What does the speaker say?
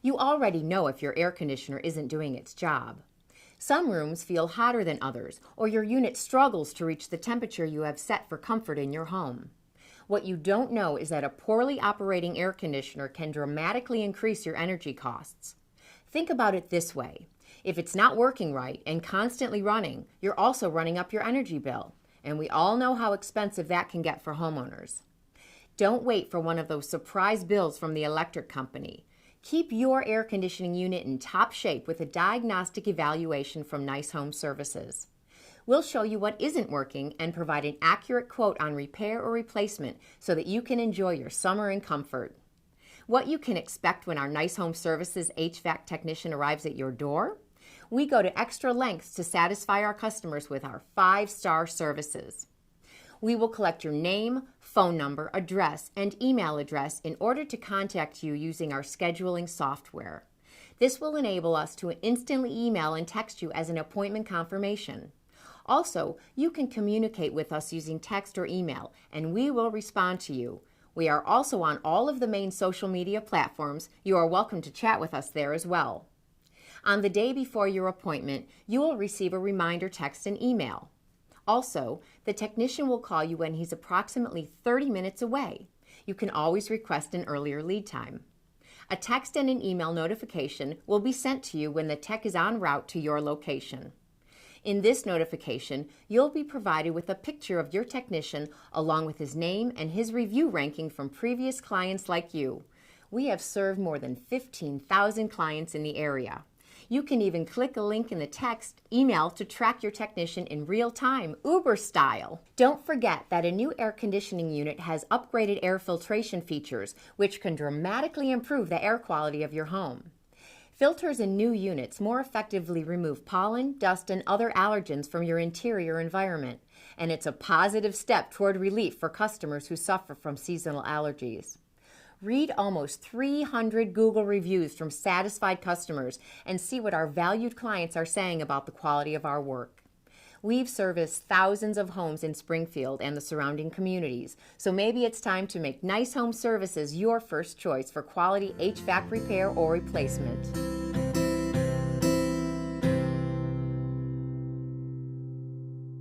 You already know if your air conditioner isn't doing its job. Some rooms feel hotter than others, or your unit struggles to reach the temperature you have set for comfort in your home. What you don't know is that a poorly operating air conditioner can dramatically increase your energy costs. Think about it this way. If it's not working right and constantly running, you're also running up your energy bill, and we all know how expensive that can get for homeowners. Don't wait for one of those surprise bills from the electric company. Keep your air conditioning unit in top shape with a diagnostic evaluation from Nice Home Services. We'll show you what isn't working and provide an accurate quote on repair or replacement so that you can enjoy your summer in comfort. What you can expect when our Nice Home Services HVAC technician arrives at your door? We go to extra lengths to satisfy our customers with our 5-star services. We will collect your name, phone number, address, and email address in order to contact you using our scheduling software. This will enable us to instantly email and text you as an appointment confirmation. Also, you can communicate with us using text or email, and we will respond to you. We are also on all of the main social media platforms. You are welcome to chat with us there as well. On the day before your appointment, you will receive a reminder text and email. Also, the technician will call you when he's approximately 30 minutes away. You can always request an earlier lead time. A text and an email notification will be sent to you when the tech is en route to your location. In this notification, you'll be provided with a picture of your technician along with his name and his review ranking from previous clients like you. We have served more than 15,000 clients in the area. You can even click a link in the text email to track your technician in real time, Uber style. Don't forget that a new air conditioning unit has upgraded air filtration features, which can dramatically improve the air quality of your home. Filters in new units more effectively remove pollen, dust, and other allergens from your interior environment, and it's a positive step toward relief for customers who suffer from seasonal allergies. Read almost 300 Google reviews from satisfied customers and see what our valued clients are saying about the quality of our work. We've serviced thousands of homes in Springfield and the surrounding communities, so maybe it's time to make Nice Home Services your first choice for quality HVAC repair or replacement.